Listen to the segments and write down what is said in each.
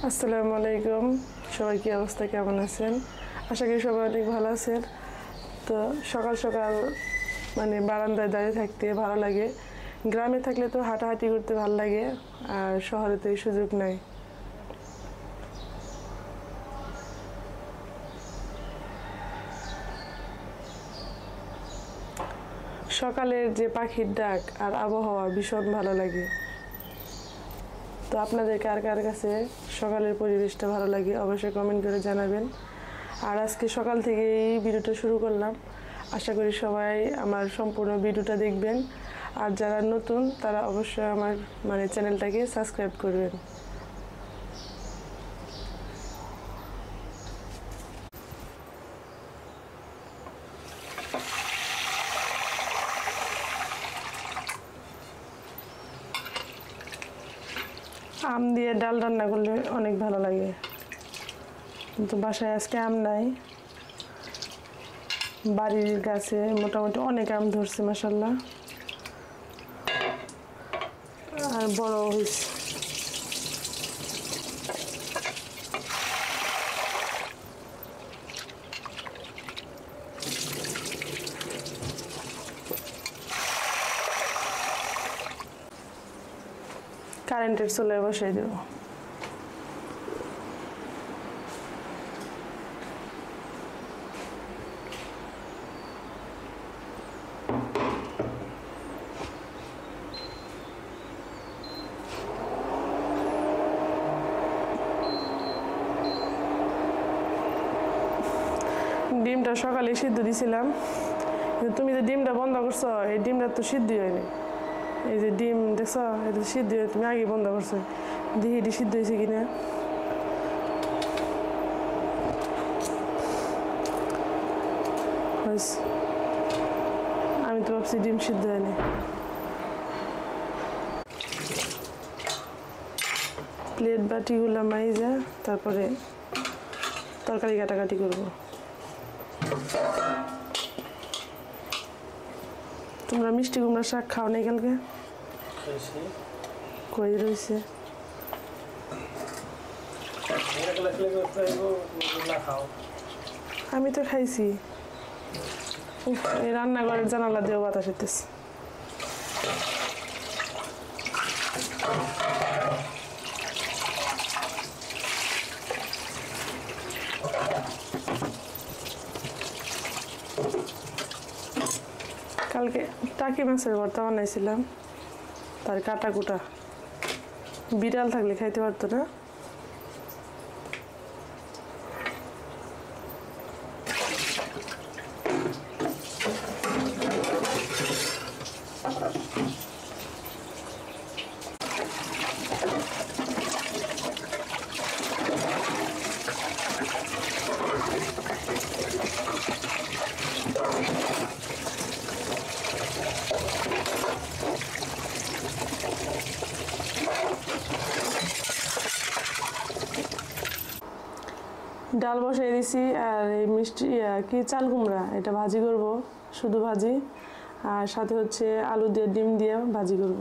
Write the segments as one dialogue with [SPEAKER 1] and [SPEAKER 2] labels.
[SPEAKER 1] আসসালামু আলাইকুম। সবাই কি অবস্থা, কেমন আছেন? আশা করি সবাই অনেক ভালো আছেন। তো সকাল সকাল বারান্দায় দাঁড়িয়ে থাকতে ভালো লাগে। গ্রামে থাকলে তো হাঁটাহাঁটি করতে ভালো লাগে, আর শহরে তো এই সুযোগ নাই। সকালের যে পাখির ডাক আর আবহাওয়া ভীষণ ভালো লাগে। তো আপনাদের কার কার কাছে সকালের পরিবেশটা ভালো লাগে অবশ্যই কমেন্ট করে জানাবেন। আর আজকে সকাল থেকে এই ভিডিওটা শুরু করলাম। আশা করি সবাই আমার সম্পূর্ণ ভিডিওটা দেখবেন, আর যারা নতুন তারা অবশ্যই আমার চ্যানেলটাকে সাবস্ক্রাইব করবেন। আম দিয়ে ডাল রান্না করলে অনেক ভালো লাগে, কিন্তু বাসায় আজকে আম নাই। বাড়ির গাছে মোটামুটি অনেক আম ধরছে মাশাআল্লাহ, আর বড় হয়েছে। কারেন্টের চুলায় বসাই দেব। ডিমটা সকালে সিদ্ধ দিছিলাম, কিন্তু তুমি যে ডিমটা বন্ধ করছো, এই ডিমটা তো সিদ্ধ হয়নি। এই যে ডিম দেখছো, এটা সিদ্ধ হয়ে তুমি আগে বন্ধ করছো। দেখি এটি সিদ্ধ হয়েছে কিনা। আমি তো ভাবছি ডিম সিদ্ধ হয়নি। প্লেট বাটিগুলো মাইজা তারপরে তরকারি কাটাকাটি করবো। তোমরা মিষ্টি কুমড়া শাক খাও নাই কালকে? কই রয়েছে? আমি তো খাইছি। এই রান্নাঘরের জানালা দিয়েও বাতাস হইতেছে। কালকে টাকি মাছের ভর্তা বানাইছিলাম, তার কাটা কুটা। বিড়াল থাকলে খাইতে পারতো না। ডাল বসাই দিছি, আর এই মিষ্টি কি চাল কুমড়া এটা ভাজি করব, শুধু ভাজি। আর সাথে হচ্ছে আলু দিয়ে ডিম দিয়ে ভাজি করব।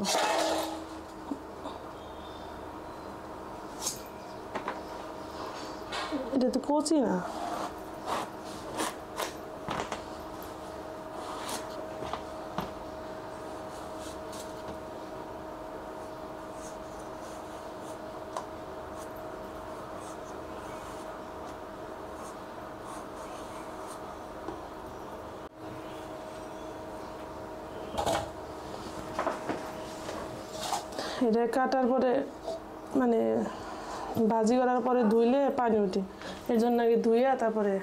[SPEAKER 1] এটা তো কচি না। এটা কাটার পরে ভাজি করার পরে ধুইলে পানি উঠে, এর জন্য আগে ধুইয়া তারপরে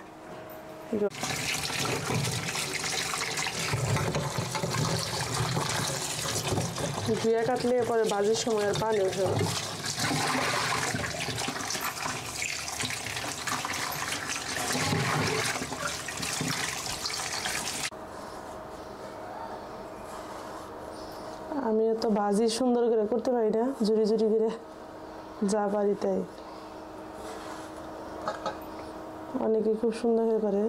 [SPEAKER 1] ধুইয়া কাটলে পরে ভাজির সময় আর পানি উঠে না। আমি তো ভাজি সুন্দর করে করতে পারি না, জুড়ি জুড়ি করে যা পারি তাই। অনেকে খুব সুন্দর করে পারে।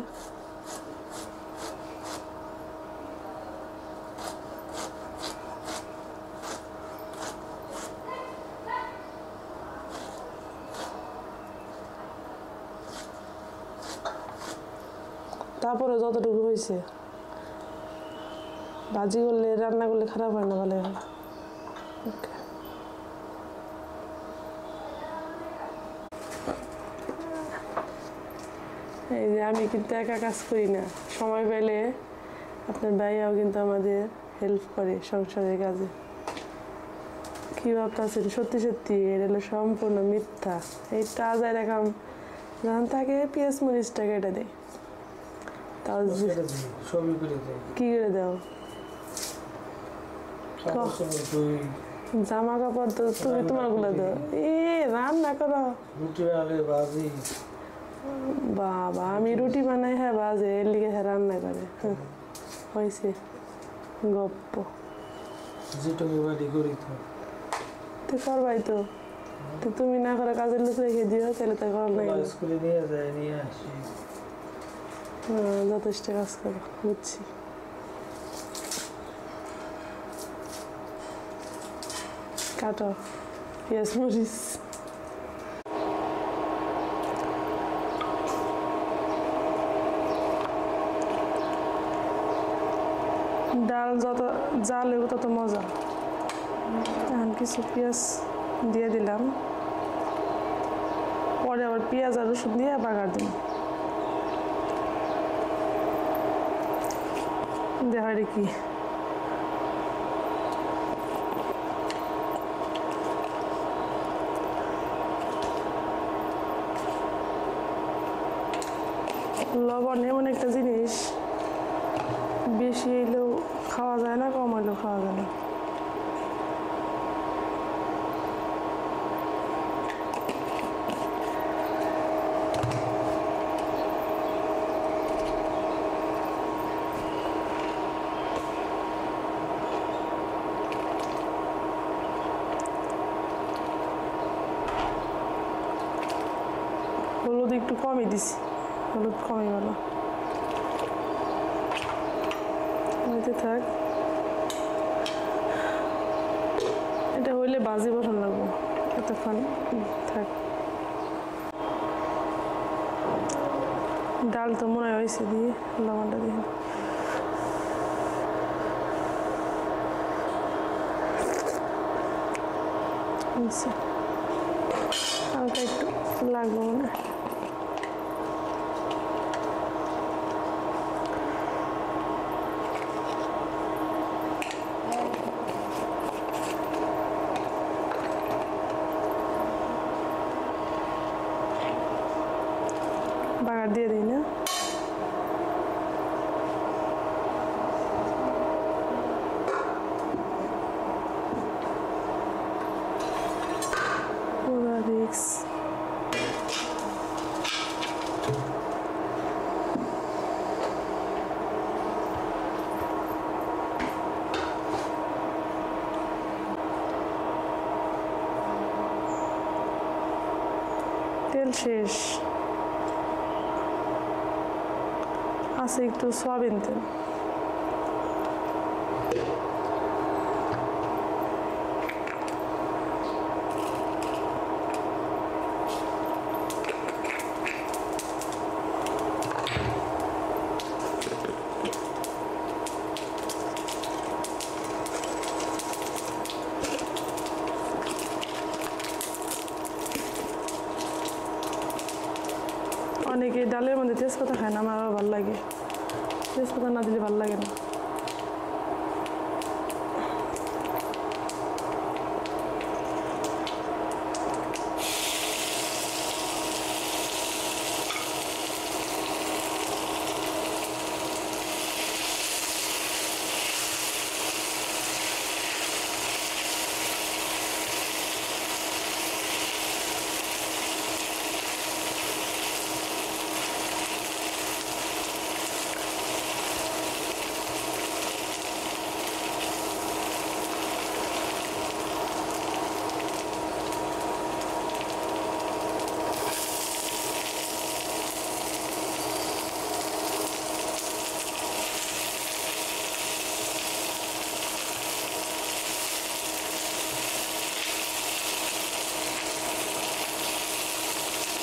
[SPEAKER 1] তারপরে যতটুকু হয়েছে ভাজি করলে রান্না করলে খারাপ হয় না ভালো হয়। ওকে এই যে আমি কিন্তু একা কাজ করি না, সময় পেলে আপনার ভাইয়াও কিন্তু আমাদের হেল্প করে সংসারের কাজে। কি ভাবতেছেন সত্যি সত্যি এটা হলো সম্পূর্ণ মিথ্যা। এই তাজা এরকম যখন থাকে পেঁয়াজ মরিচটা কেটে দেয়, তাও কি করে দাও জামা কাপড় তো তুমি তোমার গুলো দাও রান্না করো বাবা আমি রুটি বানাই হ্যাঁ বাজে এর লিগে হ্যাঁ রান্না করে হয়েছে গপ্প তুই করবাই তো তুমি না করে কাজের লোক রেখে দিও তাহলে তো করার নাই যথেষ্ট কাজ করো বুঝছি। কাটো পেঁয়াজ মরিচ ডাল যত জাল হইব তত মজা। এখন কিছু পেঁয়াজ দিয়ে দিলাম, পরে আবার পেঁয়াজ আর রসুন দিয়ে বাগার দিন। দেখা কি লবণ এমন একটা জিনিস বেশি হইলেও খাওয়া যায় না, কম হইলেও খাওয়া যায় না। হলুদ একটু কমই দিছি, হলুদ কমই গেল, থাক। এটা হইলে বাজি বসান লাগবো এতক্ষণ থাক। ডাল তো মনে হয়েছে দিয়ে লবণটা দিয়ে হালকা একটু লাগবো মনে হয়। বাগার দিয়ে দিই না, পুরা রিক্স। তেল শেষ আছে, একটু সয়াবিন তেল। অনেকে ডালের মধ্যে তেজপাতা খায় না, আমার আবার ভালো লাগে, তেজপাতা না দিলে ভালো লাগে না।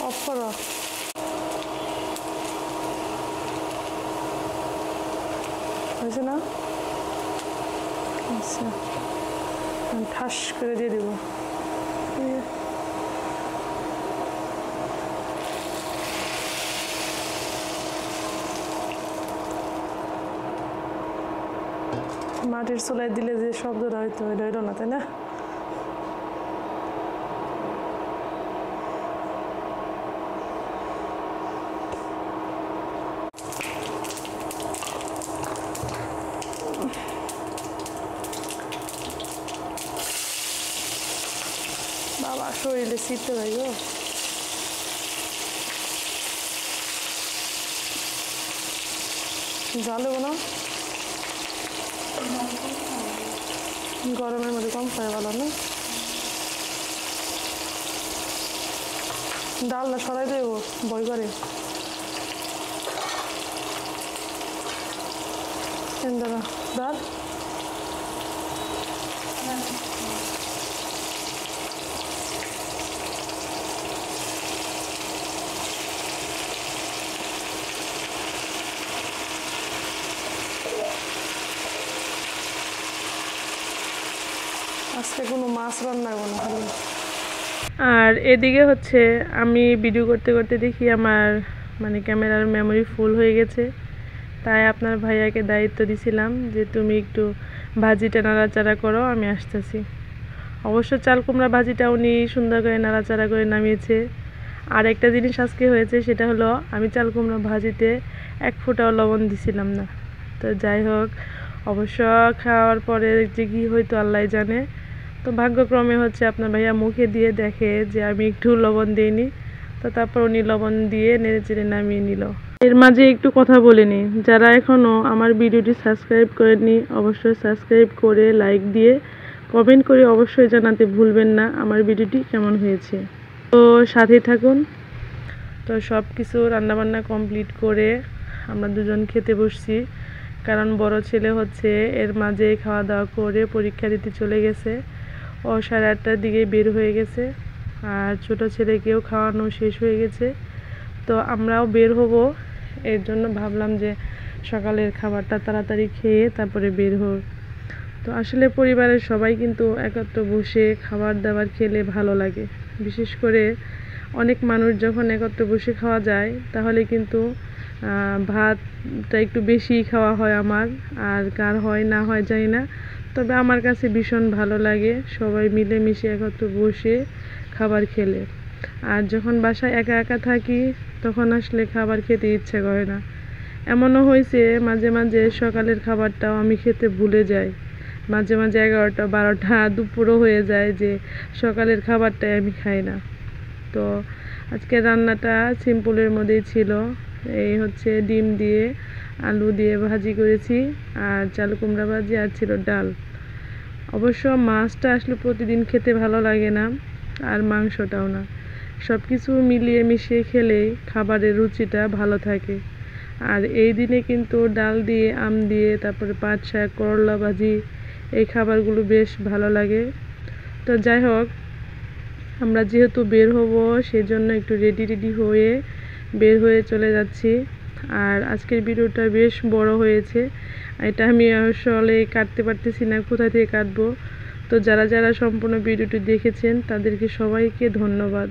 [SPEAKER 1] অফ করো। হয়েছে না? আচ্ছা, ঠাস করে দিয়ে দেবো। মাটির চুলায় দিলে যে শব্দটা হয়তো এটা হইল না, তাই না? বাবা শরীরে শীতে ভাই গো। জ্বালবো না, গরমের মধ্যে কম খায় ভালো না? ডালটা সরাই দেবো বই করে। ডাল আজকে কোনো মাছ রান্না করবো না খালি। আর এদিকে হচ্ছে আমি ভিডিও করতে করতে দেখি আমার মানে ক্যামেরার মেমোরি ফুল হয়ে গেছে, তাই আপনার ভাইয়াকে দায়িত্ব দিছিলাম যে তুমি একটু ভাজিটা নাড়াচাড়া করো, আমি আসতেছি। অবশ্য চাল কুমড়া ভাজিটা উনি সুন্দর করে নাড়াচাড়া করে নামিয়েছে। আর একটা জিনিস আজকে হয়েছে, সেটা হলো আমি চাল কুমড়া ভাজিতে এক ফোঁটাও লবণ দিছিলাম না। তো যাই হোক, অবশ্য খাওয়ার পরে যে কী হয়তো আল্লাহ জানে। তো ভাগ্যক্রমে হচ্ছে আপনার ভাইয়া মুখে দিয়ে দেখে যে আমি একটু লবণ দিইনি, তো তারপর উনি লবণ দিয়ে নেড়ে চেড়ে নামিয়ে নিল। এর মাঝে একটু কথা বলে নিই, যারা এখনও আমার ভিডিওটি সাবস্ক্রাইব করেননি অবশ্যই সাবস্ক্রাইব করে লাইক দিয়ে কমেন্ট করে অবশ্যই জানাতে ভুলবেন না আমার ভিডিওটি কেমন হয়েছে। তো সাথে থাকুন। তো সব কিছু রান্নাবান্না কমপ্লিট করে আমরা দুজন খেতে বসছি, কারণ বড় ছেলে হচ্ছে এর মাঝে খাওয়া দাওয়া করে পরীক্ষা দিতে চলে গেছে। ও 8:30টার দিকে বের হয়ে গেছে, আর ছোট ছেলেকেও খাওয়ানো শেষ হয়ে গেছে। তো আমরাও বের হব, এর জন্য ভাবলাম যে সকালের খাবারটা তাড়াতাড়ি খেয়ে তারপরে বের হব। তো আসলে পরিবারের সবাই কিন্তু একত্র বসে খাবার দাবার খেলে ভালো লাগে। বিশেষ করে অনেক মানুষ যখন একত্র বসে খাওয়া যায় তাহলে কিন্তু ভাতটা একটু বেশি খাওয়া হয় আমার, আর কার হয় না হয় জানি না, তবে আমার কাছে ভীষণ ভালো লাগে সবাই মিলেমিশে একত্র বসে খাবার খেলে। আর যখন বাসায় একা একা থাকি তখন আসলে খাবার খেতে ইচ্ছে করে না। এমনও হয়েছে মাঝে মাঝে সকালের খাবারটাও আমি খেতে ভুলে যাই, মাঝে মাঝে 11টা 12টা দুপুরও হয়ে যায় যে সকালের খাবারটাই আমি খাই না। তো আজকে রান্নাটা সিম্পলের মধ্যেই ছিল, এই হচ্ছে ডিম দিয়ে আলু দিয়ে ভাজি করেছি, আর চাল কুমড়া ভাজি, আর ছিল ডাল। অবশ্য মাছটা আসলে প্রতিদিন খেতে ভালো লাগে না, আর মাংসটাও না। সব কিছু মিলিয়ে মিশিয়ে খেলেই খাবারের রুচিটা ভালো থাকে। আর এই দিনে কিন্তু ডাল দিয়ে আম দিয়ে তারপরে পাট শাক করলা ভাজি এই খাবারগুলো বেশ ভালো লাগে। তো যাই হোক, আমরা যেহেতু বের হব সেজন্য একটু রেডি হয়ে বের হয়ে চলে যাচ্ছি। আর আজকের ভিডিওটা বেশ বড় হয়েছে, এটা আমি আসলে কাটতে পারতেছি না, কোথা থেকে কাটবো। তো যারা যারা সম্পূর্ণ ভিডিওটি দেখেছেন তাদেরকে সবাইকে ধন্যবাদ।